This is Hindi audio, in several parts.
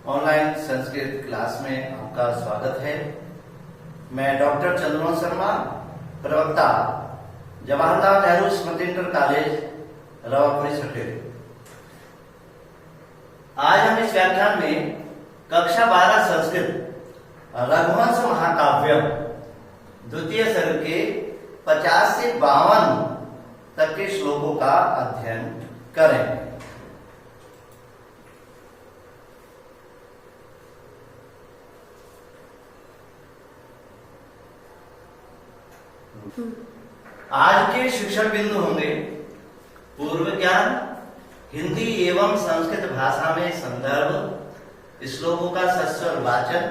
ऑनलाइन संस्कृत क्लास में आपका स्वागत है। मैं डॉक्टर चंद्रमोहन शर्मा, प्रवक्ता जवाहरलाल नेहरू स्मृति इंटर कॉलेज रवापुरी सटेल। आज हम इस व्याख्यान में कक्षा 12 संस्कृत रघुवंश महाकाव्य द्वितीय सर्ग के 50 से 52 तक के श्लोकों का अध्ययन करें। आज के शिक्षण बिंदु होंगे पूर्व ज्ञान, हिंदी एवं संस्कृत भाषा में संदर्भ, श्लोकों का सस्वर वाचन,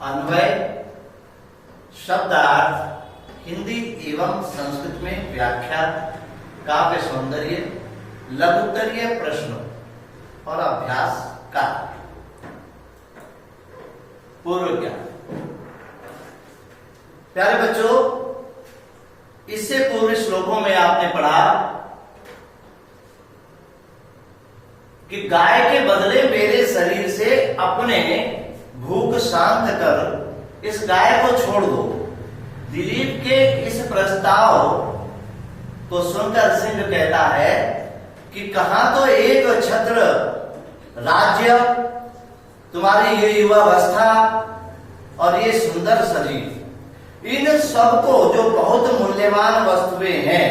अन्वय, शब्दार्थ, हिंदी एवं संस्कृत में व्याख्या, काव्य सौंदर्य, लघुत्तरीय प्रश्न और अभ्यास का पूर्व ज्ञान। प्यारे बच्चों, इससे पूर्व श्लोकों में आपने पढ़ा कि गाय के बदले मेरे शरीर से अपने भूख शांत कर इस गाय को छोड़ दो। दिलीप के इस प्रस्ताव को सुनकर सिंह कहता है कि कहां तो एक छत्र राज्य, तुम्हारी ये युवावस्था और ये सुंदर शरीर, इन सबको जो बहुत मूल्यवान वस्तुएं हैं,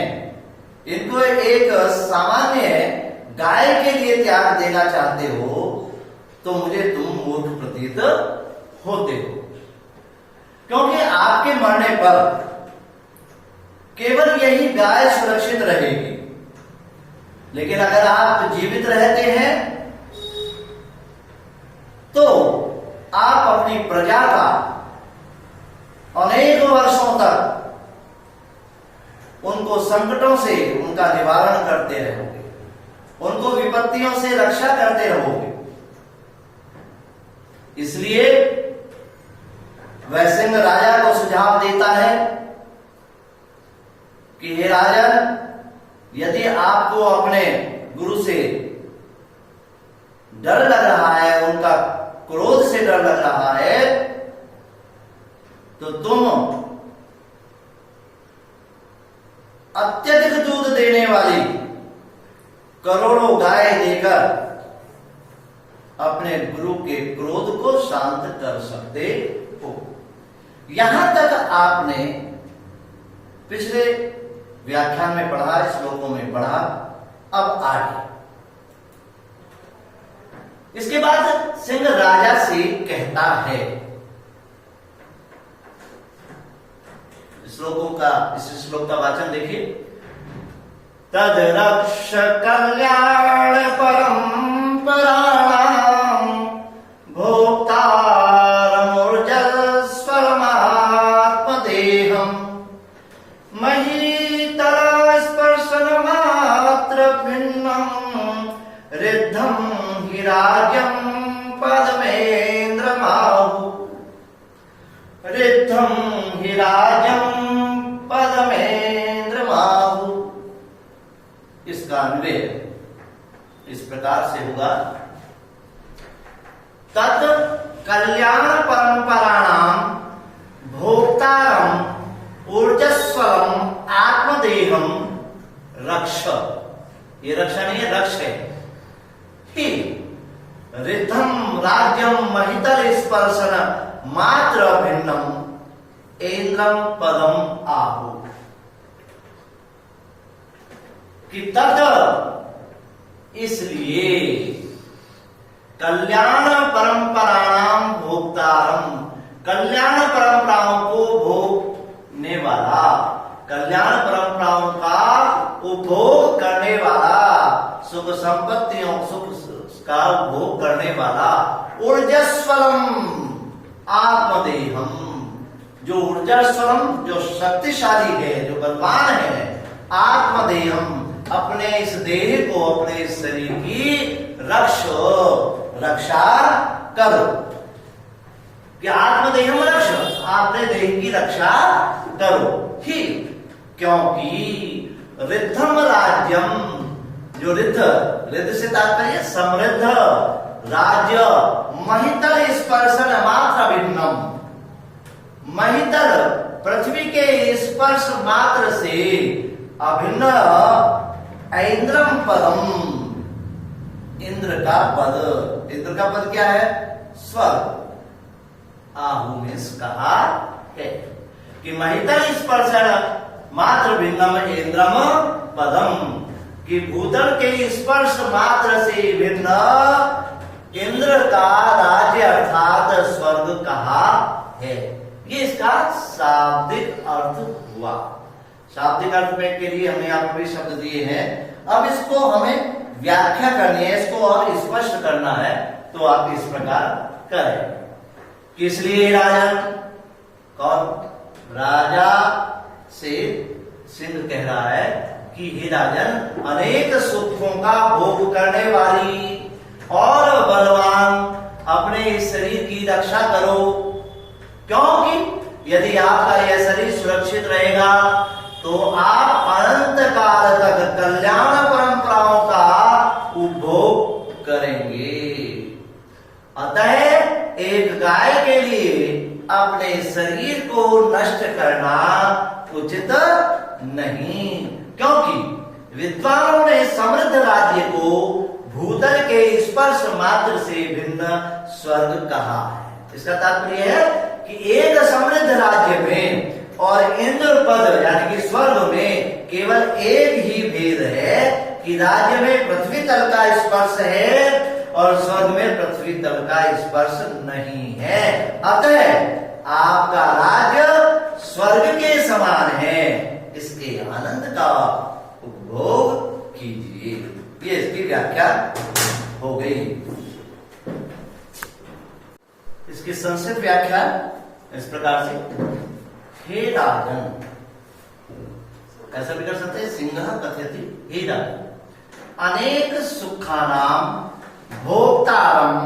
इनको एक सामान्य गाय के लिए त्याग देना चाहते हो तो मुझे तुम मूर्ख प्रतीत होते हो। क्योंकि आपके मरने पर केवल यही गाय सुरक्षित रहेगी, लेकिन अगर आप जीवित रहते हैं तो आप अपनी प्रजा का अनेक वर्षों तक उनको संकटों से उनका निवारण करते रहोगे, उनको विपत्तियों से रक्षा करते रहोगे। इसलिए वह सिंह राजा को सुझाव देता है कि हे राजन, यदि आपको अपने गुरु से डर लग रहा है, उनका क्रोध से डर लग रहा है, तो तुम अत्यधिक दूध देने वाली करोड़ों गाय देकर अपने गुरु के क्रोध को शांत कर सकते हो। यहां तक आपने पिछले व्याख्यान में पढ़ा, श्लोकों में पढ़ा। अब आगे इसके बाद सिंह राजा से कहता है, श्लोकों का, इस श्लोक का वाचन देखिए। तद रक्ष कल्याण परंपराणाम भोक्तारमुर्जस्वरमात्मदेहम् महीतल स्पर्शन मात्र भिन्नम् रिद्धम् हि राज्यम् पद्मेन्द्रमाहु रिद्धम् हि राज्यम् पद्मेन्द्रमाहु। इसका अन्वय इस प्रकार से होगा। तत् कल्याण परंपराणाम भोक्तारम ऊर्जस्वरम आत्मदेहम रक्ष। ये रक्षा नहीं है, रक्ष है। ही रिद्धम राज्यम महितल स्पर्शन मात्र भिन्नम इंद्रम पदम आहु। कि तद इसलिए कल्याण परंपराणाम भोक्तारम, कल्याण परंपराओं को भोगने वाला, कल्याण परंपराओं का उपभोग करने वाला, सुख संपत्तियों, सुख का उपभोग करने वाला, ऊर्जस्वरम आत्मदेहम, जो ऊर्जस्वरम, जो शक्तिशाली है, जो बलवान है, आत्मदेहम, अपने इस देह को, अपने इस शरीर की रक्षा करो। कि आत्मदेहम रक्ष, अपने देह की रक्षा करो। ही क्योंकि रिद्धम राज्यम, जो रिद्ध, रिद्ध से तात्पर्य समृद्ध, राज्य महितल स्पर्शन मात्र भिन्नम, महितल पृथ्वी के स्पर्श मात्र से अभिन्न ऐन्द्रम पदम, इंद्र का पद, इंद्र का पद क्या है? स्वर्ग। आहु में कहा है कि महितल स्पर्शन मात्र भिन्नम इंद्रम पदम, कि भूतल के स्पर्श मात्र से भिन्न इंद्र का राज्य अर्थात स्वर्ग कहा है। ये इसका शाब्दिक अर्थ हुआ। शाब्दिक अर्थ में के लिए हमने यहाँ पर भी शब्द दिए हैं। अब इसको हमें व्याख्या करनी है, इसको और स्पष्ट करना है, तो आप इस प्रकार करें। किस लिए राजन? कौन? राजा से सिंह कह रहा है कि हे राजन, अनेक सुखों का भोग करने वाली और बलवान अपने इस शरीर की रक्षा करो, क्योंकि यदि आपका यह शरीर सुरक्षित रहेगा तो आप अनंत काल तक कल्याण परंपराओं का उपभोग करेंगे। अतः एक गाय के लिए अपने शरीर को नष्ट करना उचित नहीं, क्योंकि विद्वानों ने समृद्ध राज्य को भूतल के स्पर्श मात्र से भिन्न स्वर्ग कहा है। इसका तात्पर्य है कि एक समृद्ध राज्य में और इंद्र पद यानी कि स्वर्ग में केवल एक ही भेद है कि राज्य में पृथ्वी तल का स्पर्श है और स्वर्ग में पृथ्वी तल का स्पर्श नहीं है। अतः आपका राज्य स्वर्ग के समान है, इसके आनंद का उपभोग कीजिए। ये इसकी व्याख्या हो गई। इसकी संक्षिप्त व्याख्या इस प्रकार से, हे राजन, ऐसा भी कर सकते हैं, सिंह कथयति हे राजन, अनेक सुखानाम भोक्तारम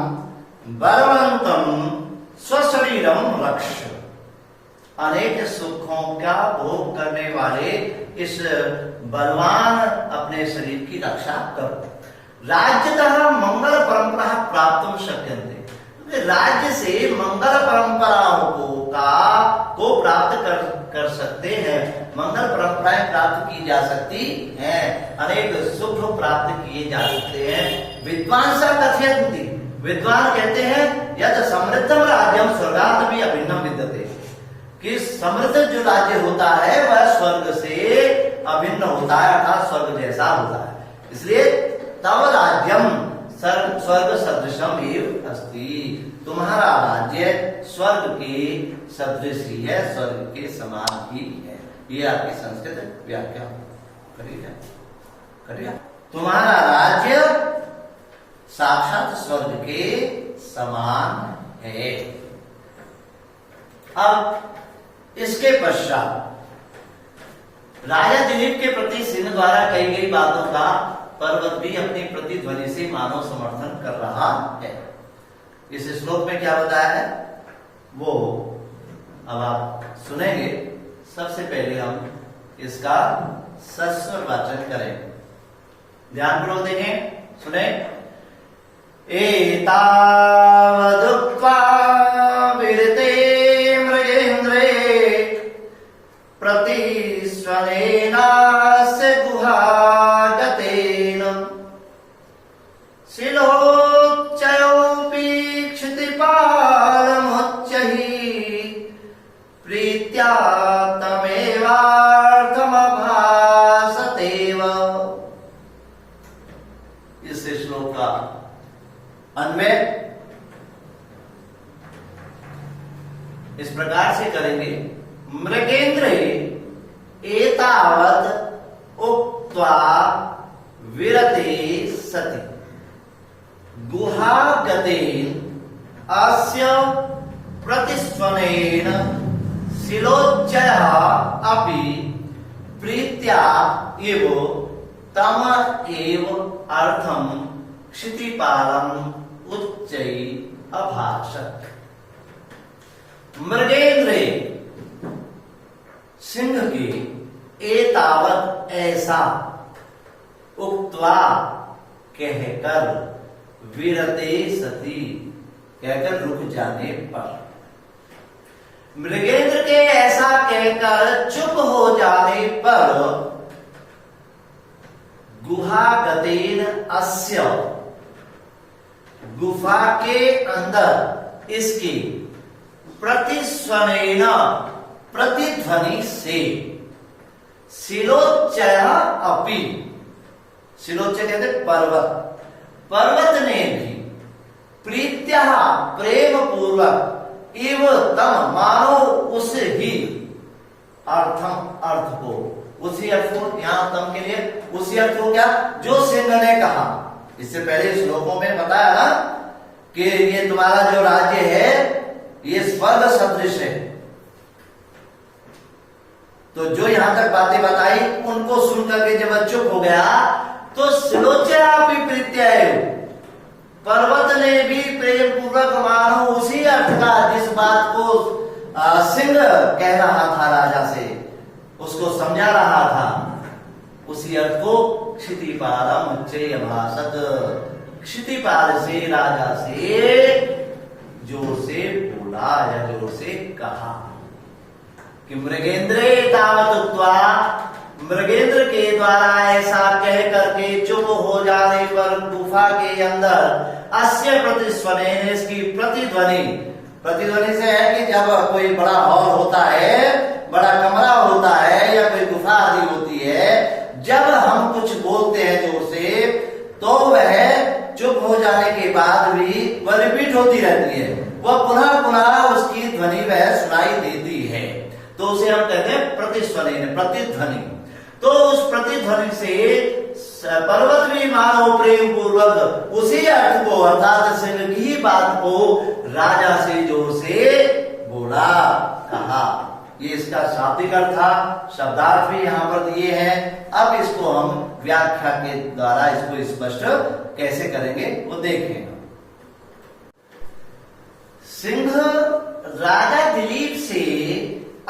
बलवंतम स्वशरीरम रक्ष, अनेक सुखों का भोग करने वाले इस बलवान अपने शरीर की रक्षा करो। राज्यतः मंगल परंपरा प्राप्त शक्यन्ते, राज्य से मंगल परंपराओं को प्राप्त कर सकते हैं, मंगल परंपराएं प्राप्त की जा सकती हैं, अनेक सुख प्राप्त किए जा सकते हैं। विद्वान सा कथयन्ति, विद्वान कहते हैं यद समृद्धम राज्यम स्वर्गात् भी अभिन्नम विद्यते, कि समृद्ध जो राज्य होता है वह स्वर्ग से अभिन्न होता है, अर्थात स्वर्ग जैसा होता है। इसलिए तव राज्यम स्वर्ग सदृशम एव अस्ति, तुम्हारा राज्य स्वर्ग के सदृश ही है, स्वर्ग के समान ही है। ये आपकी संस्कृत व्याख्या करिए। तुम्हारा राज्य साक्षात स्वर्ग के समान है। अब इसके पश्चात राजा दिलीप के प्रति सिंह द्वारा कही गई बातों का पर्वत भी अपनी प्रतिध्वनि से मानव समर्थन कर रहा है। इस श्लोक में क्या बताया है वो अब आप सुनेंगे। सबसे पहले हम इसका सस्वर वाचन करें, ध्यानपूर्वक देखें, सुने। एतावदुक्त्वा विरते मृगेन्द्रे प्रतिस्वनेनास्य गुहागतेन शिलोच्चयोऽपि क्षितिपालमुच्चैः प्रीत्या तमेवार्थमभासतेव। इस श्लोक का अन्वय इस प्रकार से करेंगे। मृगेन्द्र एतावत् उक्त्वा विरते सति गुहागतेन अस्य प्रतिस्वनेन शिलोच्चयः अपि प्रीत्या एव तम एव अर्थम क्षितिपालम उच्चै अभाषत। मृगेन्द्र सिंह के एतावत ऐसा उक्त्वा कहकर विरते सती, कहकर रुक जाने पर। मृगेंद्र के ऐसा कहकर चुप हो जाने पर गुहागतेन अस्य, गुफा के अंदर इसकी प्रतिस्वनेन, प्रतिध्वनि से, शिलोच्चय अपि, शिलोच्चय कहते पर्वत, पर्वत ने भी प्रीत्या प्रेम पूर्वक इव तम, मानो उस ही अर्थम, अर्थ को, उसी अर्थ को, यहां तम के लिए उसी अर्थ को क्या, जो सिंह ने कहा। इससे पहले श्लोकों में बताया ना कि ये तुम्हारा जो राज्य है ये स्वर्ग सदृश है। तो जो यहां तक बातें बताई उनको सुन करके जब चुप हो गया तो शिलोच्चया भी प्रीत्याय, पर्वत ने भी प्रेम पूर्वक मानो उसी अर्थ का, जिस बात को सिंह कह रहा था राजा से, उसको समझा रहा था, उसी अर्थ को क्षितिपालम उच्चैः भाषत, क्षितिपाल से, राजा से जोर से बोला या जोर से कहा कि मृगेंद्रे तावत उक्त्वा, मृगेंद्र के द्वारा ऐसा कह करके चुप हो जाने पर गुफा के अंदर अस्य प्रतिस्वने, इसकी प्रतिध्वनि, प्रतिध्वनि से है कि जब कोई बड़ा हॉल होता है, बड़ा कमरा होता है या कोई गुफा आदि होती है, जब हम कुछ बोलते हैं जोर से तो वह चुप हो जाने के बाद भी वह रिपीट होती रहती है, वह पुनः पुनः उसकी ध्वनि वह सुनाई देती है, तो उसे हम कहते हैं प्रतिस्वने, प्रतिध्वनि। तो उस प्रतिध्वनि से पर्वत भी मानो प्रेम पूर्वक उसी अर्थ को, अर्थात सिंह की बात को राजा से जोर से बोला, कहा। ये इसका शाब्दिक अर्थ था, शब्दार्थ भी यहां पर दिए हैं। अब इसको हम व्याख्या के द्वारा इसको स्पष्ट कैसे करेंगे वो देखें। सिंह राजा दिलीप से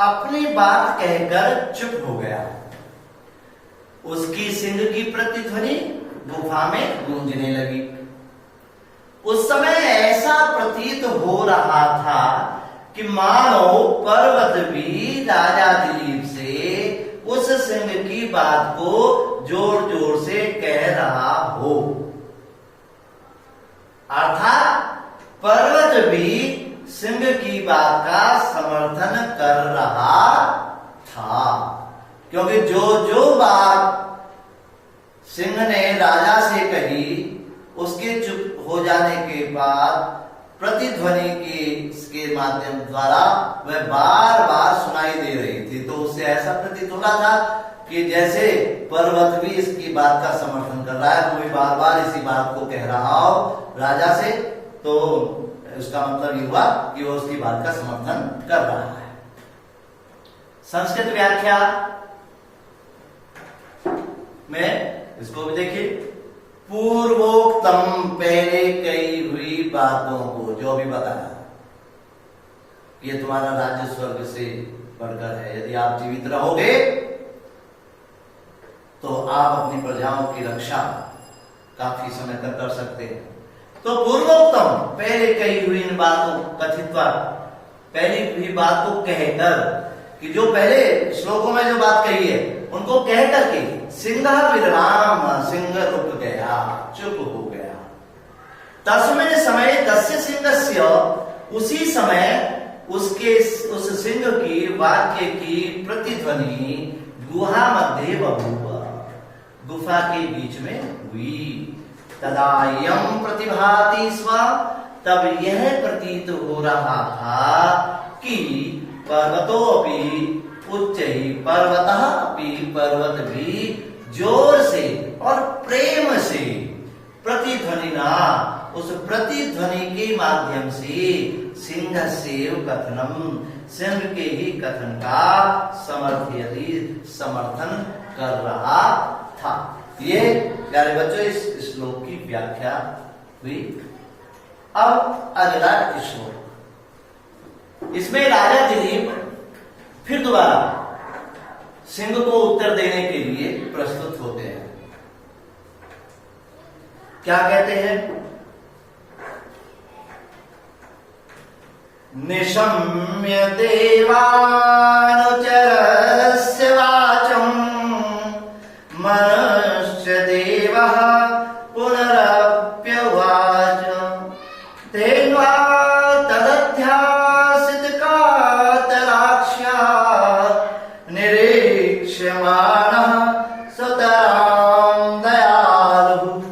अपनी बात कहकर चुप हो गया। उसकी सिंह की प्रतिध्वनि गुफा में गूंजने लगी। उस समय ऐसा प्रतीत हो रहा था कि मानो पर्वत भी राजा दिलीप से उस सिंह की बात को जोर जोर से कह रहा हो, अर्थात पर्वत भी सिंह की बात का समर्थन कर रहा था, क्योंकि जो जो बात सिंह ने राजा से कही उसके चुप हो जाने के बाद प्रतिध्वनि के माध्यम द्वारा वह बार बार सुनाई दे रही थी। तो उससे ऐसा प्रतीत हो रहा था कि जैसे पर्वत भी इसकी बात का समर्थन कर रहा है, कोई बार बार इसी बात को कह रहा हो राजा से, तो उसका मतलब ये हुआ कि वो उसकी बात का समर्थन कर रहा है। संस्कृत व्याख्या में इसको भी देखिए, पूर्वोक्तम, पहले कही हुई बातों को, जो भी बताया, ये तुम्हारा राज्य स्वर्ग से बढ़कर है, यदि आप जीवित रहोगे तो आप अपनी प्रजाओं की रक्षा काफी समय तक कर सकते हैं। तो पूर्वोक्तम, पहले कही हुई इन बातों, कथित्वा, पहली हुई बात को कहकर, कि जो पहले श्लोकों में जो बात कही है उनको कह करके सिंह विराम, सिंह रुक गया, चुप हो गया। तस्मिन् समय तस्य सिंहस्य, उसी समय उसके उस सिंह की वाक्य की प्रतिध्वनि गुहा मध्य बभूव, गुफा के बीच में हुई। तदायं प्रतिभाति स्व, तब यह प्रतीत हो रहा था कि पर्वतोऽपि उच्चैः, पर्वतः अपि, पर्वत भी जोर से और प्रेम से, प्रतिध्वनिना, उस प्रतिध्वनि के माध्यम से सिंह से कथनम, सिंह के ही कथन का समर्थन कर रहा था। ये प्यारे बच्चों इस श्लोक की व्याख्या हुई। अब अगला श्लोक, इसमें राजा दिलीप फिर दोबारा सिंह को उत्तर देने के लिए प्रस्तुत होते हैं। क्या कहते हैं? निशम्य देवानुचरस्य वाचं मनुष्य देवः पुनरप्यवाच तेन्वा तदध्यासित कातराक्ष्या निरीक्ष्यमाणः सुतरां दयालुः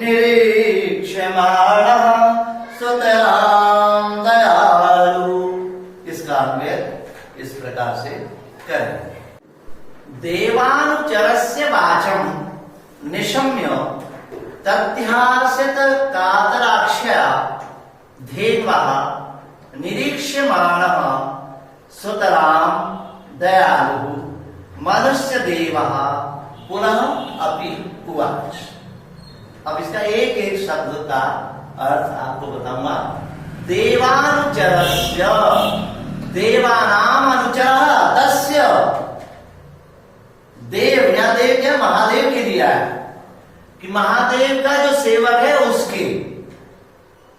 निरीक्ष्यमाणः सुतरां दयालु। इसका अन्वय इस प्रकार से करें। देवानुचरस्य वाचम निशम्य तथ्यासित कातराक्ष्या धेन्वः निरीक्ष्यमाणः सुतरां दयालु मनुष्य देवः पुनः अपि उवाच। अब इसका एक एक शब्द का अर्थ आपको बताऊंगा। देवानुचरस्य, देवानाम अनुचरः तस्य, देव या देव या महादेव के दिया है कि महादेव का जो सेवक है उसके,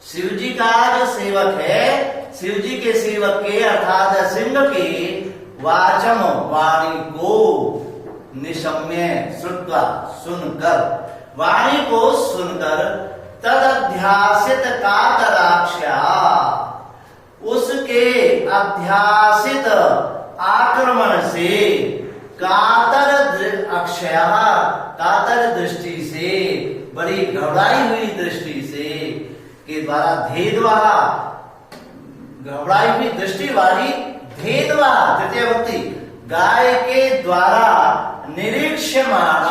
शिव जी का जो सेवक है, शिव जी के सेवक के अर्थात सिंह के वाचम वाणी को निशम्य श्रुत्वा सुनकर, वाणी को सुनकर तदध्यासित कातराक्ष्या, उसके अध्यासित आक्रमण से कातर अक्षया, कातर दृष्टि से, बड़ी घबराई हुई दृष्टि से के द्वारा धेदवा, घबराई हुई दृष्टि वाली धेदवा तृतीय भक्ति गाय के द्वारा निरीक्ष्यमाण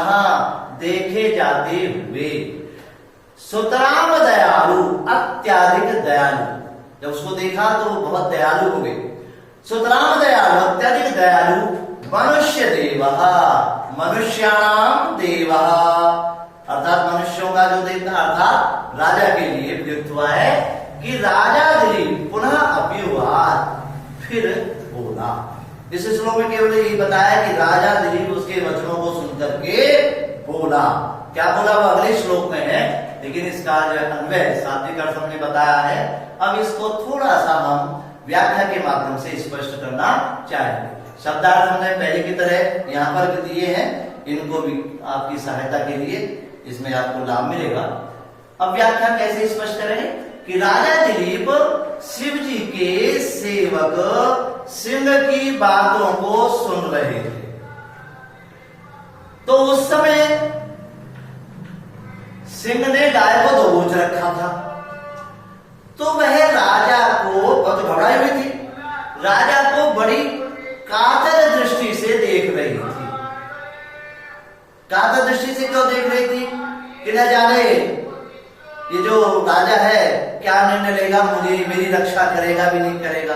देखे जाते हुए सुतराम दयालु, अत्याधिक दयालु, जब उसको देखा तो वो बहुत दयालु हो गए। सुतराम दयालु, अत्याधिक दयालु मनुष्य देवः, मनुष्याणाम देवः अर्थात मनुष्यों का जो देवता अर्थात राजा के लिए प्रयुक्त हुआ है कि राजा दिलीप पुनः अप्युवाच, फिर बोला। इस श्लोक में केवल यही बताया कि राजा दिलीप उसके वचनों को सुनकर के बोला। क्या बोला वो अगले श्लोक में है, लेकिन इसका जो अन्वय शाब्दिक अर्थ हमने बताया है। अब इसको थोड़ा सा हम व्याख्या के माध्यम से स्पष्ट करना चाहेंगे। शब्दार्थ हमने पहले की तरह यहाँ पर दिए हैं, इनको भी आपकी सहायता के लिए इसमें आपको लाभ मिलेगा। अब व्याख्या कैसे स्पष्ट करें कि राजा दिलीप शिव जी के सेवक सिंह की बातों को सुन रहे थे। तो उस समय सिंह ने गाय को दबोच रखा था, तो वह राजा को बहुत घबराई हुई थी, राजा को बड़ी कातर दृष्टि से देख रही थी। कातर दृष्टि से क्यों देख रही थी कि न जाने ये जो राजा है क्या निर्णय लेगा, मुझे मेरी रक्षा करेगा भी नहीं करेगा,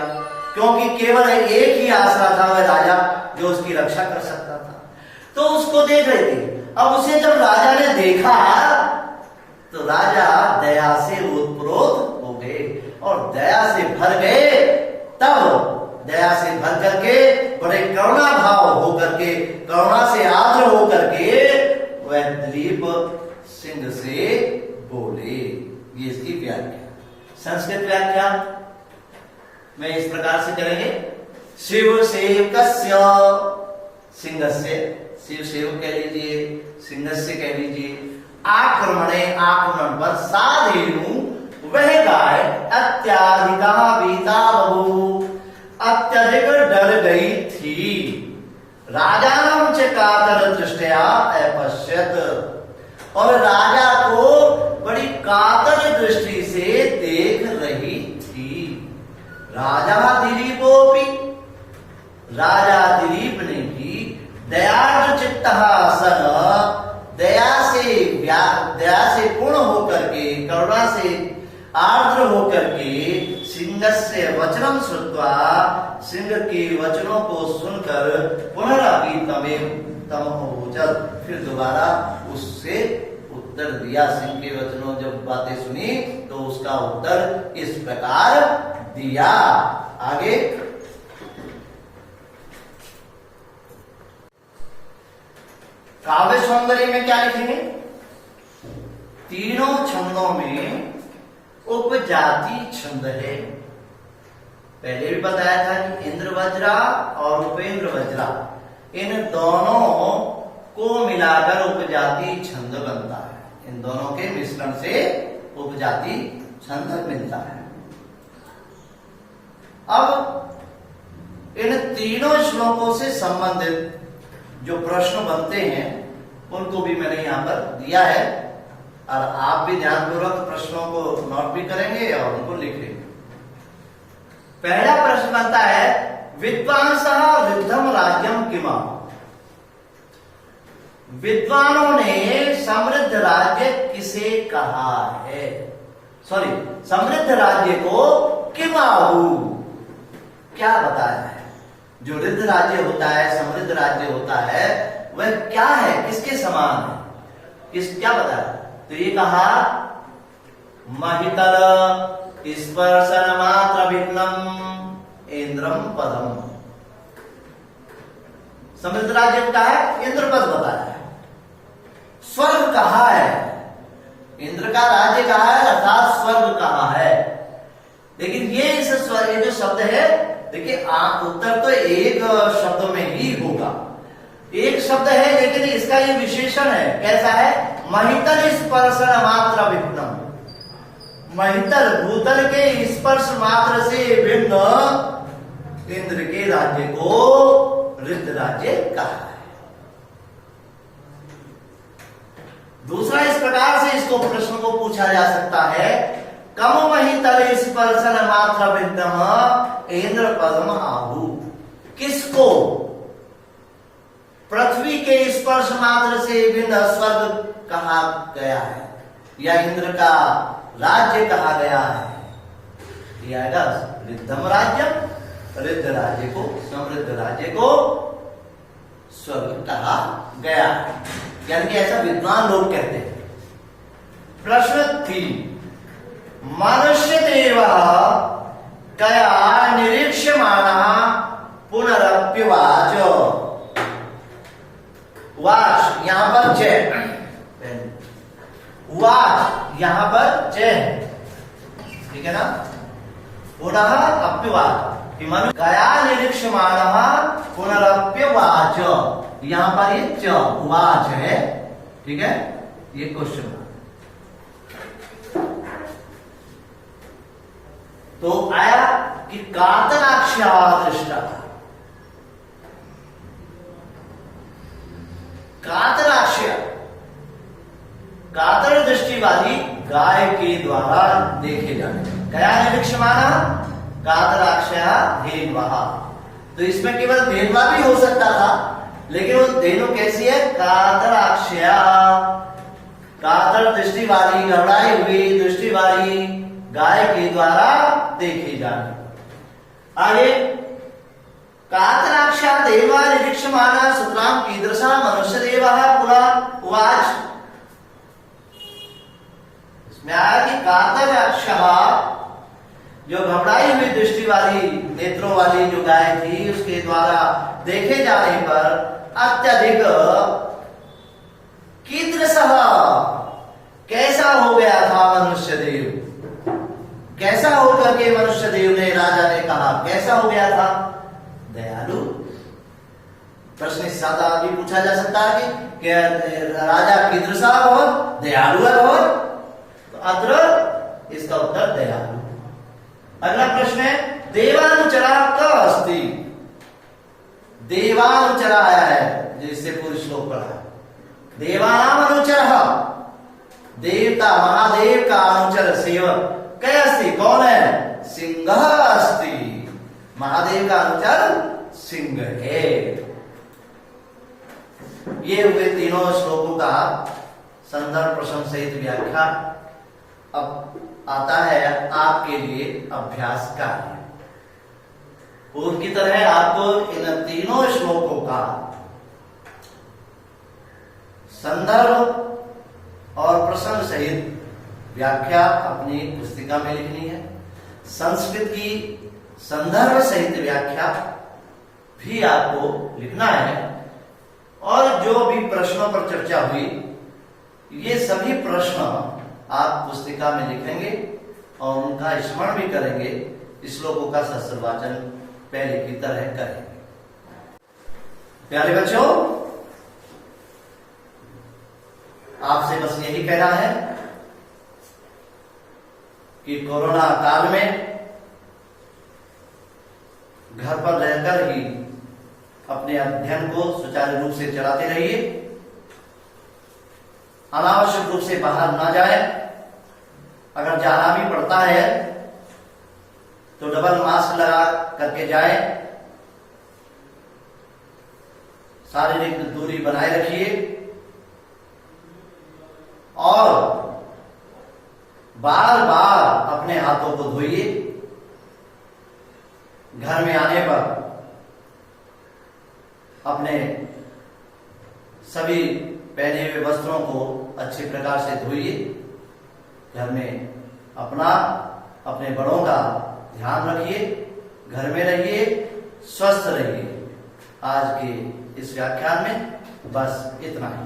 क्योंकि केवल एक ही आसरा था वह राजा जो उसकी रक्षा कर सकता था। तो उसको देख रही थी। अब उसे जब राजा ने देखा तो राजा दया से ओतप्रोत हो गए और दया से भर गए। तब दया से भर करके बड़े करुणा भाव होकर के, करुणा से आर्द्र होकर के वह दिलीप सिंह से बोले। ये इसकी व्याख्या। संस्कृत व्याख्या में इस प्रकार से करेंगे। शिव सेवकस्य, सिंहस्य, शिव सेवक कह लीजिए, सिंहस्य कह लीजिए, आक्रमणे, आक्रमण पर साधेनु वह गाय अत्याधिका भीता बभू, अत्यधिक डर गई थी। राजानम च कातर दृष्टया अपश्यत, और राजा को बड़ी कातर दृष्टि से देख रही थी। राजा दिलीपोपि, राजा दिलीप ने भी दयार्द्र चित्तः सन, दया से पूर्ण होकर के, करुणा से आर्द्र होकर के सिंहस्य वचनम श्रुत्वा, सिंह के वचनों को सुनकर पुनरपि तमोवचत, फिर दोबारा उससे उत्तर दिया। सिंह के वचनों जब बातें सुनी तो उसका उत्तर इस प्रकार दिया। आगे काव्य सौंदर्य में क्या लिखेंगे? तीनों छंदों में उपजाति छंद है। पहले भी बताया था कि इंद्रवज्रा और उपेंद्र वज्रा, इन दोनों को मिलाकर उपजाति छंद बनता है। इन दोनों के मिश्रण से उपजाति छंद मिलता है। अब इन तीनों श्लोकों से संबंधित जो प्रश्न बनते हैं उनको भी मैंने यहां पर दिया है, और आप भी ध्यानपूर्वक प्रश्नों को नोट भी करेंगे और उनको लिखेंगे। पहला प्रश्न बनता है, विद्वांसः वृद्धम राज्यम किमा। विद्वानों ने समृद्ध राज्य किसे कहा है? सॉरी, समृद्ध राज्य को किमाहु, क्या बताया है? जो रिद्ध राज्य होता है, समृद्ध राज्य होता है, वह क्या है, किसके समान है, क्या बताया? तो ये कहा, महितल स्पर्शन मात्र भिन्नम इंद्रम पदम। समृद्ध राज्य का है, इंद्रपद बताया है। स्वर्ग कहा है, इंद्र का राज्य कहा है, अर्थात स्वर्ग कहा है। लेकिन ये इस स्वर्ग जो शब्द है, देखिए उत्तर तो एक शब्द में ही होगा, एक शब्द है, लेकिन इसका ये विशेषण है। कैसा है? महितल स्पर्शन मात्र भिन्नम। महितल भूतल के स्पर्श मात्र से भिन्न इंद्र के राज्य को रिद्ध राज्य कहा है। दूसरा इस प्रकार से इसको प्रश्न को पूछा जा सकता है, कम महितल स्पर्शन मात्र भिन्नम इंद्र पदम आहु। किसको? पृथ्वी के स्पर्श मात्र से भिन्न स्वर्ग कहा गया है, या इंद्र का राज्य कहा गया है। यह आएगा रिद्धम राज्यम, रिद्ध राज्य को, समृद्ध राज्य को स्वर्ग कहा गया है, यानी कि ऐसा विद्वान लोग कहते हैं। प्रश्न 3, मनुष्य देव कया निरीक्ष्यमाणः पुनरप्युवाच। वाच यहां पर जय, वाच यहां पर जय, ठीक है ना। पुनः अप्युवाच, मनु कया निरीक्ष्यमाणः पुनरप्युवाच, यहां पर ये च उवाच है, ठीक है। ये क्वेश्चन तो आया कि कातराक्ष्या दृष्टा। कातराक्ष्य, कातर दृष्टि वाली गाय के द्वारा देखे जाने। कया निरीक्षमाना कातराक्ष्या धेन्वः। तो इसमें केवल धेन्वा भी हो सकता था, लेकिन वो धेनु कैसी है? कातराक्ष्या, कातर दृष्टि वाली, घबराई हुई दृष्टि वाली गाय के द्वारा देखे जाने। आगे, कातराक्ष्या देवा निरीक्षमाना सुतराम कीदृशा मनुष्य देवः पुनः उवाच। इसमें आया कि कातराक्ष्या, जो घबराई हुई दृष्टि वाली नेत्रों वाली जो गाय थी, उसके द्वारा देखे जाने पर अत्यधिक कीदृशः, कैसा हो गया था मनुष्य देव, कैसा होकर के मनुष्य देव ने, राजा ने कहा कैसा हो गया था? दयालु। प्रश्न सादा भी पूछा जा सकता है कि राजा कीदृशा भवत्, दयालु भवत्। तो अत्र इसका उत्तर दयालु। अगला प्रश्न है, देवानुचरा क अस्ति। देवानुचरा आया है, जिससे पूर्व श्लोक पढ़ा। देवानाम अनुचरः, देवता महादेव का अनुचर सेवक कैसी, कौन है? सिंह अस्ति। महादेव का अनुचर सिंह है। ये हुए तीनों श्लोकों का संदर्भ प्रश्न सहित व्याख्या। अब आता है आपके लिए अभ्यास कार्य। पूर्व की तरह आपको इन तीनों श्लोकों का संदर्भ और प्रसंग सहित व्याख्या अपनी पुस्तिका में लिखनी है। संस्कृत की संदर्भ सहित व्याख्या भी आपको लिखना है। और जो भी प्रश्नों पर चर्चा हुई, ये सभी प्रश्न आप पुस्तिका में लिखेंगे और उनका स्मरण भी करेंगे श्लोकों का शस्त्रवाचन पहले की तरह करेंगे। प्यारे बच्चों, आपसे बस यही कहना है कि कोरोना काल में घर पर रहकर ही अपने अध्ययन को सुचारू रूप से चलाते रहिए। अनावश्यक रूप से बाहर ना जाए। अगर जाना भी पड़ता है तो डबल मास्क लगा करके जाए। शारीरिक दूरी बनाए रखिए और बार बार अपने हाथों को धोइए। घर में आने पर अपने सभी पहने हुए वस्त्रों को अच्छे प्रकार से धोइए। घर में अपना अपने बड़ों का ध्यान रखिए। घर में रहिए, स्वस्थ रहिए। आज के इस व्याख्यान में बस इतना ही।